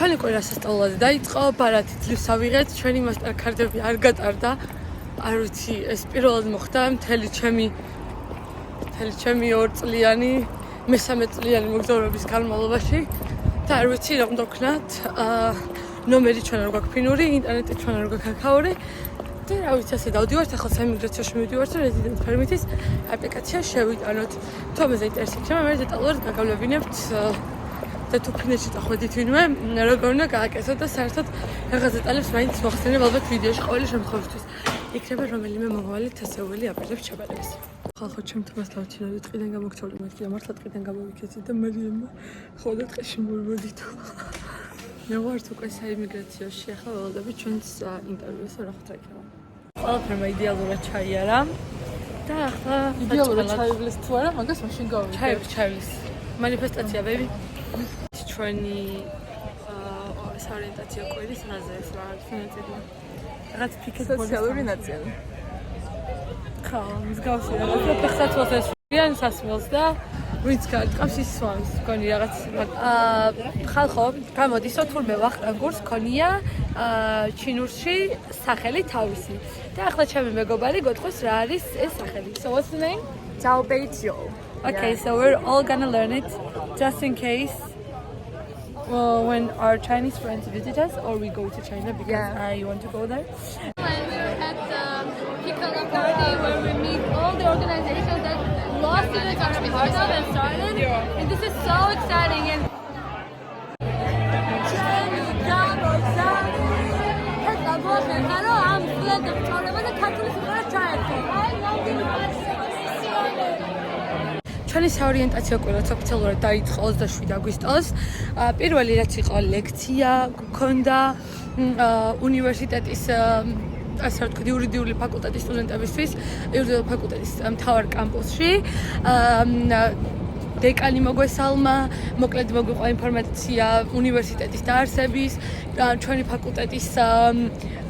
ჩვენი ყველა სასწავლად დაიწყო, ბარათი ძლივს ავიღეთ, ჩვენი მასტერკარდები არ გატარდა. არ ვიცი, ეს პირველად მოხდა მთელი ჩემი 2 წლიანი, მესამე წლიანი მოგზაურობის განმავლობაში და არ ვიცი რომ დავქნათ. ნომერი ჩვენ არ გვაქვს ფინური, ინტერნეტი ჩვენ არ გვაქვს აკაუნტი. და რა ვიცი, ასე დავდივართ, ახლა საიმიგრაციოში მივდივართ და რეზიდენტ პერმიტის აპლიკაცია შევიტანოთ. თუ ამას ინტერესებს, მე დეტალურად გაგავლევინებთ და თუ ფინეთში წახვედით ვინმე, როგორ უნდა გააკეთოთ და საერთოდ რაღაც დეტალებს მაინც მოხსენებ ალბათ ვიდეოში ყოველი შემთხვევისთვის. იქნება რომელიმე მომავალი თასეული აპირებს ჩაბარების. ხალხო ჩემ თმას დავჩინე ტყიდან გამოგცოლი მეთქი და მართლა ტყიდან გამოვიქეცი და მარიამმა ხოლმე ტყეში მოვიდით. მე ვართ უკვე საიმიგრაციაში, ახლა ველოდებით ჩვენს ინტერვიუს რა ხდება იქნება. ყველაფერმა იდეალურად ჩაიარა და ახლა იდეალურად ჩაივლის თუ არა, მაგას მაშინ გავიგებ. ჩაივლის. მანიფესტაცია ბები. ჩვენი საორიენტაციო კვირის რაზეც რა არის ნაწილი. რაღაც ფიქრით სოციალური ნაწილი. ხო, მსგავსი რაღაცა ფეხსაცმელს ესვიან სასმელს და ვინც გაიტყავს ის სვამს, გონი რაღაც ხალხო, გამოდისო თურმე ვახტანგურს ქონია ჩინურში სახელი თავისი. და ახლა ჩემი მეგობარი გეტყვის რა არის ეს სახელი. So what's the name? Zhao Beiqiu. Okay, so we're all gonna learn it just in case when our Chinese friends visit us or we go to China because I want to go there. We're at the Piccolo party where we meet all the organizations that law students are part of and started. And this is so exciting. And ჩვენი საორიენტაციო კვირაც ოფიციალურად დაიწყო 27 აგვისტოს. პირველი რაც იყო ლექცია გქონდა უნივერსიტეტის ასე ვთქვი იურიდიული ფაკულტეტის სტუდენტებისთვის, იურიდიული ფაკულტეტის მთავარ კამპუსში. დეკანი მოგვესალმა, მოკლედ მოგვიყვა ინფორმაცია უნივერსიტეტის დაარსების, ჩვენი ფაკულტეტის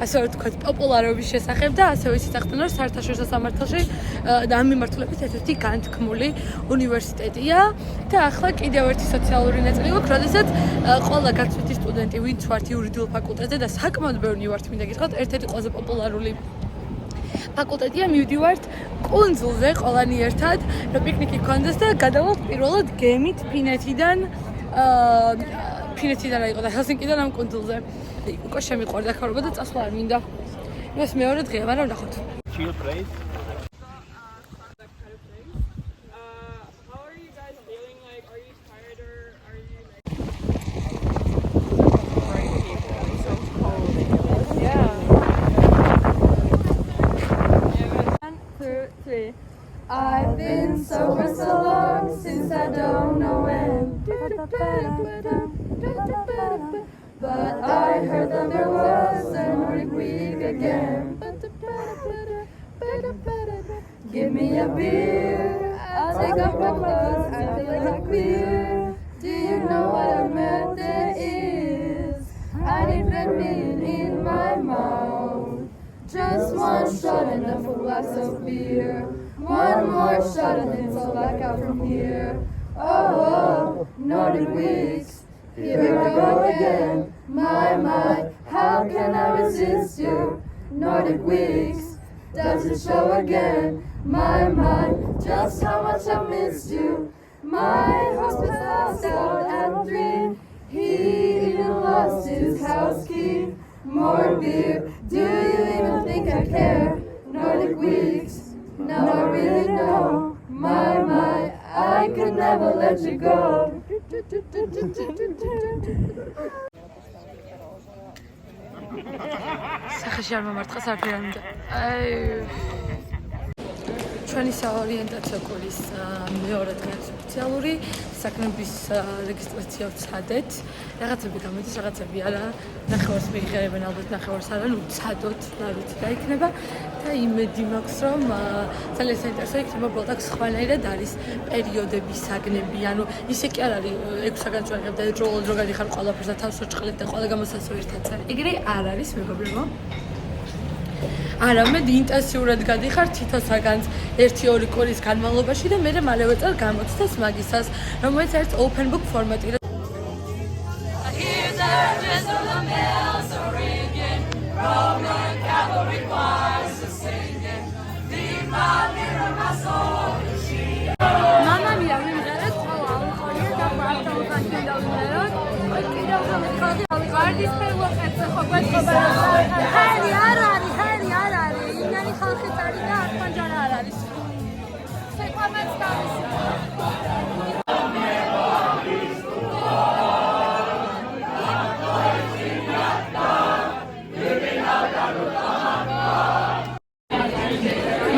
ასე ვთქვათ პოპულარობის შესახებ და ასევე ისახტენ რომ საერთაშორისო სამართალში და ამ მიმართულებით ერთ-ერთი განთქმული უნივერსიტეტია და ახლა კიდევ ერთი სოციალური ნაწილი გვაქვს, როდესაც ყველა გაცვლითი სტუდენტი ვინც ვართ იურიდიულ ფაკულტეტზე და საკმაოდ ბევრი ვართ მინდა გითხრათ, ერთ-ერთი ყველაზე პოპულარული ფაკულტეტია, მივდივართ კუნძულზე ყველანი ერთად, რომ პიკნიკი გქონდეს და გადავალთ პირველად გემით ფინეთიდან რა იყო და ჰელსინკიდან ამ კუნძულზე. უკვე შემიყვარდა ხარობა და წასვლა არ მინდა. ეს მეორე დღეა, მაგრამ ნახოთ. Chill place. How are you guys feeling? Like, are you tired or are you so cold? Yeah. 1, 2, 3. I've been sober so long since I don't know when. But I heard that there was a Nordic week again. Give me a beer, I'll take off my clothes, I feel like a queer. Do you know what a murder is? I need red meat in my mouth. Just one shot and a full glass of beer. One more shot and it's all back out from here. Oh, Nordic weeks, here I go again. My, how can I resist you? Nordic weeks, does it show again? My, just how much I missed you. My husband passed out at 3. He even lost his house key. More beer, do you even think I care? Nordic weeks, now I really know. My, I could never let you go. სახეში არ მომარტყას არაფერი არ მინდა. ჩვენი საორიენტაციო კვირის მეორე დღე ოფიციალური საქმების რეგისტრაცია ვცადეთ. რაღაცები გამოდის, რაღაცები არა. ნახევარს მიიღებენ, ალბათ ნახევარს არა, ნუ ვცადოთ, რა ვიცი, გაიქნება და იმედი მაქვს, რომ ძალიან საინტერესო იქნება, უბრალოდ სხვანაირად არის პერიოდების საგნები, ანუ ისე კი არ არის 6 საგანს ვარგებ და დროულად რო გადიხარ ყველაფერს და თავს ვჭყლებ და ყველა გამოსასო ერთად წარ. ეგრე არ არის, მეგობრებო. არამედ ინტენსიურად გადიხარ თითო საგანს 1-2 კვირის განმავლობაში და მერე მალევე წარ გამოცდას მაგისას, რომელიც არის open book ფორმატი. and all the bells are ringing. Roman cavalry choirs are singing. Viva Mira my soul. Mama mia, we made it. This pay was at the Hari Arari, Hari Arari. Yani halkı tarihine Arpancan Arari. Sekvamet tanesi.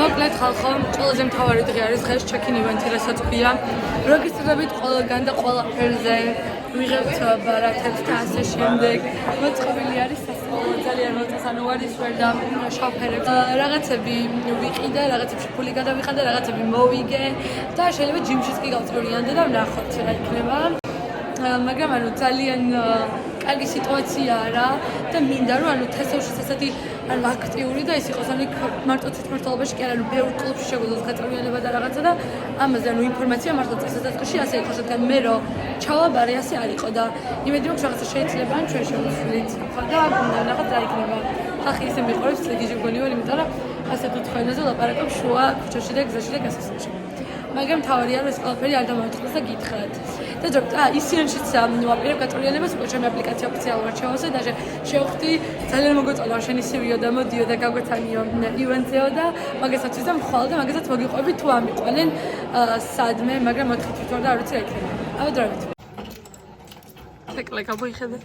მოკლედ ხალხო, ყველაზე მთავარი დღე არის დღეს check-in event-ი, რასაც ქვია. რეგისტრირებით ყველგან და ყველაფერზე. ვიღებთ ბარათებს და ასე შემდეგ. მოწყობილი არის სასწავლო, ძალიან მოწესано არის ვერ და შავფერებს. რაღაცები ვიყიდე, რაღაცებში ფული გადავიხადე, რაღაცები მოვიგე და შეიძლება ჯიმშიც კი გავწვრილიანდე და ვნახოთ რა იქნება. მაგრამ ანუ ძალიან კარგი სიტუაციაა რა და მინდა რომ ანუ თესავშიც ესეთი ანუ აქტიური და ის იყოს ანუ მარტო თვითმმართველობაში კი არა ანუ ბევრ კლუბში შეგვიძლია გაწევრიანება და რაღაცა და ამაზე ანუ ინფორმაცია მართლა წესდადასტურში ასე იყოს რადგან მე რომ ჩავაბარე ასე არ იყო და იმედი მაქვს რაღაცა შეიძლება ან ჩვენ შევცვლით და ნახოთ რა იქნება ხალხი ისე მიყვარებს წლეგი გონი ვარ იმიტომ რომ ასე თუ თქვენაზე ლაპარაკობ შუა ქუჩაში და გზაში და გასასვლელში მაგრამ თავარია რომ ეს ყველაფერი არ დამოუკიდდეს და გითხრათ და ჯობ ისინშიც ვაპირებ გაწევრიანებას უკვე ჩემი აპლიკაცია ოფიციალურად შევასე და შევხვდი ძალიან მოგეწონა შენი CV-ო და მოდიო და გაგვეცანიო ივენთეო და მაგასაც ვიზამ ხვალ და მაგასაც მოგიყვები თუ ამიყვანენ სადმე მაგრამ მოთხით თვითონ და არ ვიცი რა იქნება ავდრავით ეკლეკა მოიხედე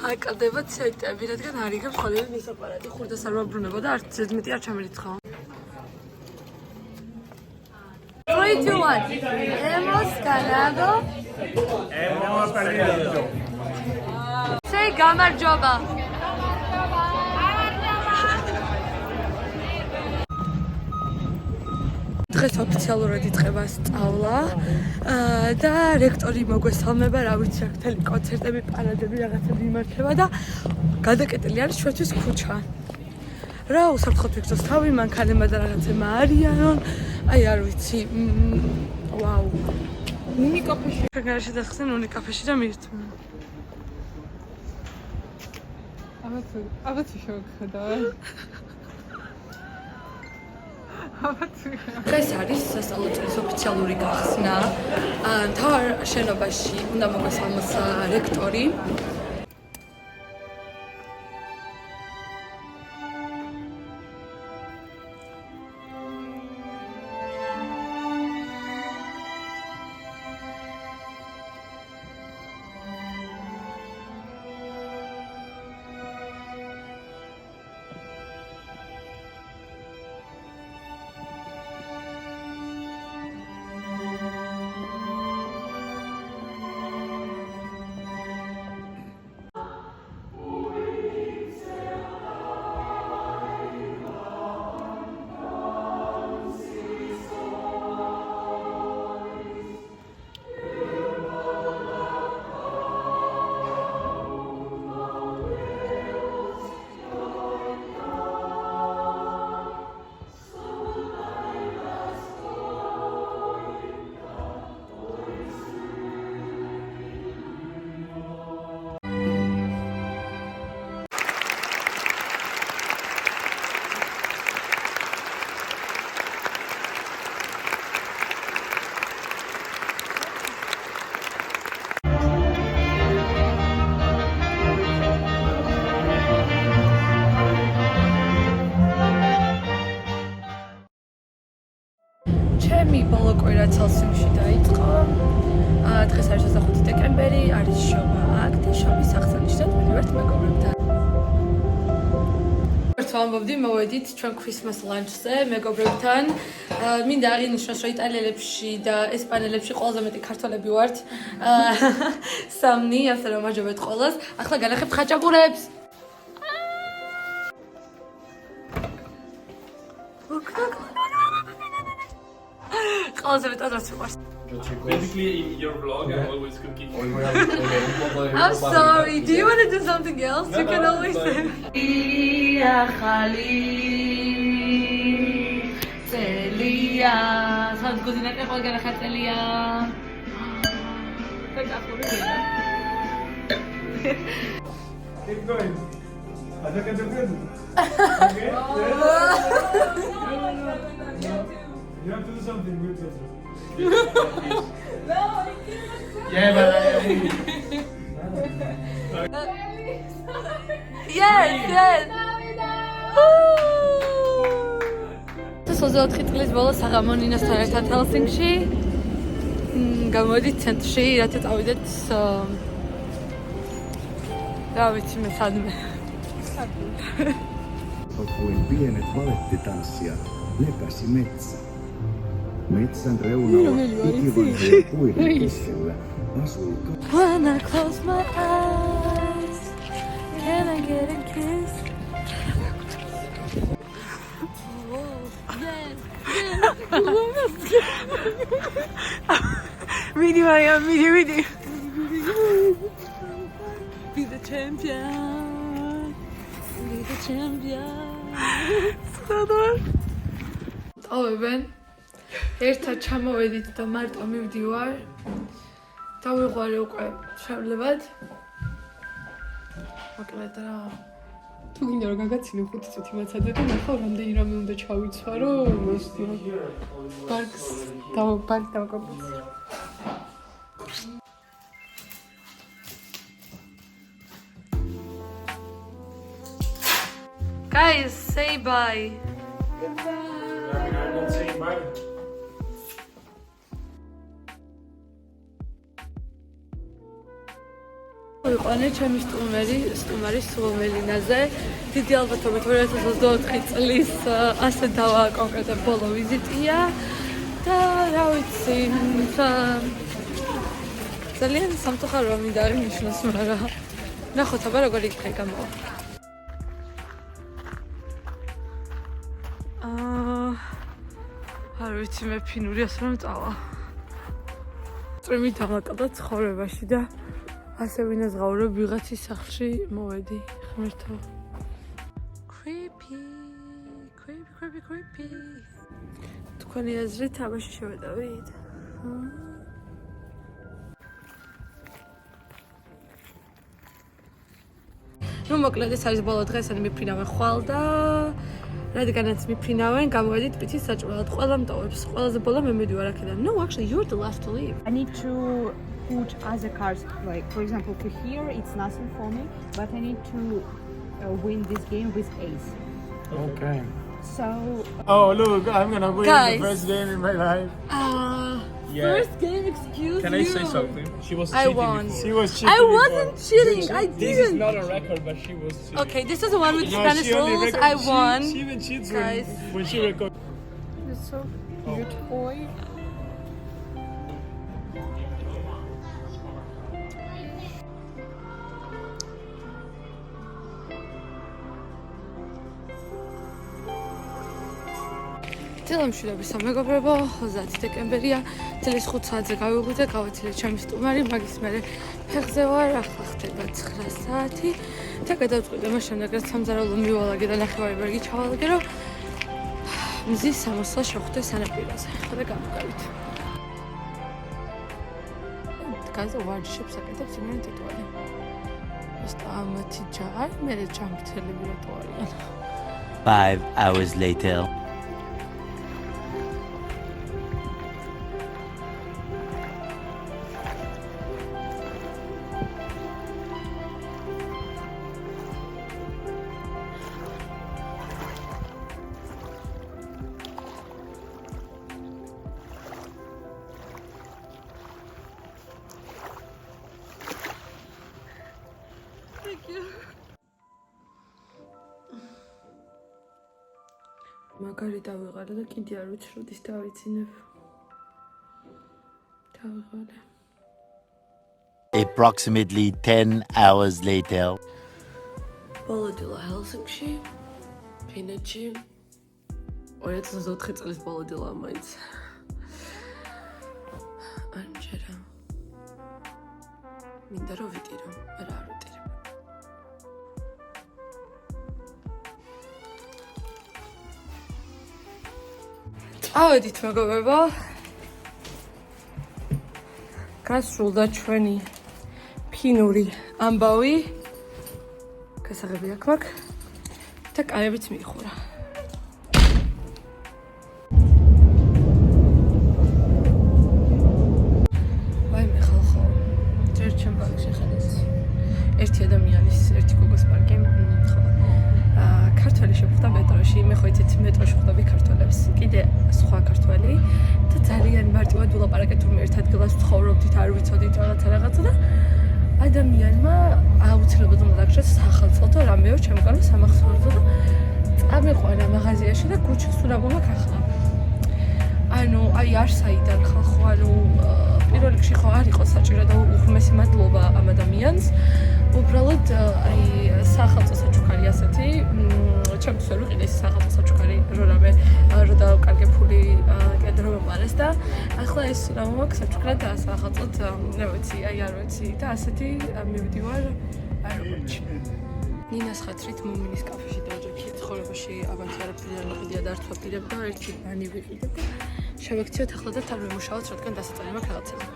აკადება ცეტები რადგან არ იგებ ხოლმე მისაპარატი ხურდას არ ვაბრუნება და არც ზედმეტი არ ჩამერიცხავ 3, 2, 1. Hemos ganado. Hemos perdido. Say gamarjoba. დღეს ოფიციალურად იწყება სწავლა და რექტორი მოგვესალმება, რა ვიცი, აქ მთელი კონცერტები, პარადები, რაღაცები იმართება და გადაკეტილი არის ჩვენთვის ქუჩა. რა უსაფრთხოდ ვიქცოს თავი, მანქანებმა და რაღაცებმა არიანონ, აი არ ვიცი, ვაუ. ნუნი კაფეში. გარშე დასხდნენ ნუნი კაფეში და მირთმენ. აბათი შევხედა. დღეს არის სასწავლო წლის ოფიციალური გახსნა. მთავარ შენობაში უნდა მოგვესალმოს რექტორი. ჩემი ბოლო კვირა ცელსიუსში დაიწყო. დღეს არის 25 დეკემბერი, არის შობა აქ და შობის აღსანიშნად ვიყავით მეგობრებთან. ვამბობდი, მოვედით ჩვენ Christmas lunch-ზე მეგობრებთან. მინდა აღინიშნოს, რომ იტალიელებში და ესპანელებში ყველაზე მეტი ქართველები ვართ. სამნი, ასე რომ მაჯობეთ ყველას. ახლა განახებთ ხაჭაპურებს. ყველაზე მეტად რაც ვიყავს. Basically, in your vlog, I'm always cooking. I'm sorry. Do you want to do something else? You can always say. Celia. Sad guzina ke khol gana Celia. Keep going. Ada ke depan. Okay. You have to do something good. Yeah, but Yes. 24 წლის ბოლოს აღამო ნინასთან ერთად ჰელსინკში. გამოდით ცენტრში, რათა წავიდეთ რა ვიცი მე სადმე. Kuin pienet valettitanssijat lepäsi metsä. Metsän reunalla ikivanhojen puiden keskellä asui When I close my eyes, can I get a kiss? Midi. Be the champion. წავებენ. ერთად ჩამოვედით და მარტო მივდივარ. დავიღვარე უკვე შევლებად. მოკლედ რა. თუ გინდა რომ გაგაცინო 5 წუთი მაცადე და ნახავ რამდენი რამე უნდა ჩავიცვარო პარკს დავაკომპლექსი. Guys, say bye. I'm not saying bye. ვიყვანე ჩემი სტუმარი სულმელინაზე. დიდი ალბათობით 2024 წლის ასე დავაკონკრეტებ ბოლო ვიზიტია და რა ვიცი, ძალიან სამწუხაროა მინდა აღინიშნოს, მაგრამ ნახოთ აბა როგორი იქნება გამოვა. არ ვიცი მე ფინური ასე რომ წავა. წვიმი დამაკდა ცხოვრებაში და ასე ვინაზღაურებ ვიღაცის სახლში მოვედი ღმერთო. Creepy. თქვენი აზრით აბაში შევედავით? ნუ მოკლედ ეს არის ბოლო დღე, ესენი მიფრინავენ ხვალ და რადგანაც მიფრინავენ, გამოვედით პიცის საჭმელად. ყველა მტოვებს, ყველაზე ბოლო მე მივდივარ აქედან. No, actually you're the last to leave. I need to put other cards, like for example to here it's nothing for me, but I need to win this game with ace. Okay. So Oh, look, I'm gonna win Guys. the first game in my life. First game, excuse Can you. I say something? She was I cheating won. before. She was cheating. I wasn't cheating. I This is didn't. not a record, but she was cheating. Okay, this is the one with No, Spanish she only rules. record- I won. She even cheats Guys. when she records. You're so cute boy. წილამშვიდობის სამეგობრებო, 30 დეკემბერია, წლის 5 საათზე გავიღვიძე, გავაცილე ჩემი სტუმარი, მაგის მერე ფეხზე ვარ, ახლა ხდება 9 საათი და გადავწყვიტე მას შემდეგ, რაც სამზარეულო მივალაგე და ნახევარიბერგი ჩავალაგე, რომ მზის სამოსლა შევხვდე სანაპიროზე. ხოდა გამოგავით. დგაზე ვარჯიშებს აკეთებს იმენ ტიტუალი. ეს ამათი ჯაი, მე ჯამრთელები რატო არიან? 5 hours later. მაგარი დავიღალე და კიდე არ ვიცი როდის დავიცინებ. დავიღალე. Approximately 10 hours later. ბოლოდილა ჰელსინკში, ფინეთში. 2024 წლის ბოლოდილა მაინც. ანჯერა. მინდა რომ ვიტირო, მაგრამ არ ვიტირებ. ავედით მეგობრებო. გასრულდა ჩვენი ფინური ამბავი. გასაღები აქ მაქვს და კაებიც მიიხურა. ვაიმე ხალხო, ჯერ ჩემ პარკში ხედავთ. ერთი ადამიანის, ერთი გოგოს პარკი, ხო. ქართველი შეხვდა მეტროში, მე ხო იცით მეტროში ხვდები ქართველებს, კიდე სხვა ქართველი და ძალიან მარტივად ვილაპარაკეთ თურმე ერთ ადგილას ვცხოვრობდით, არ ვიცოდით რაღაცა და ადამიანმა აუცილებლად უნდა დაგჭიროს სახელმწიფო და რამეო ჩემგანო სამახსოვრდო და წამიყვანა მაღაზიაში და გუჩქს უნდა მომაქ ახლა. ანუ აი არ საიდან ხალხო, ანუ პირველ რიგში ხო არ იყო საჭირო და უღრმესი მადლობა ამ ადამიანს. უბრალოდ აი სახელმწიფო საჩუქარი ასეთი ჩემთვის ვერ ვიყიდეს სახელმწიფო საჩუქარი რამე რო დავკარგე ფული კედრო მომარეს და ახლა ეს რა მომაქვს საჩუქრად და სახელმწიფოდ რა ვიცი აი არ ვიცი და ასეთი მივდივარ აეროპორტში. ნინას ხათრით მუმინის კაფეში დავჯექი ცხოვრებაში აბანთი არაფერი არ მიყიდია და არ თვაფირებ და ერთი ბანი ვიყიდე და შევექციოთ ახლა და თან ვიმუშაოთ რადგან დასაწერი მაქვს რაღაცები.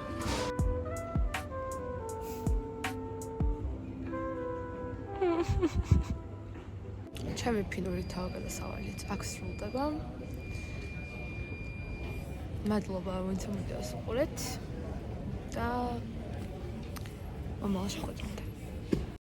ჩემი ფინური თავგადასავალით აქ სრულდება. მადლობა ვინც მოვიდეოს უყურეთ და მომავალ შეხვედრამდე.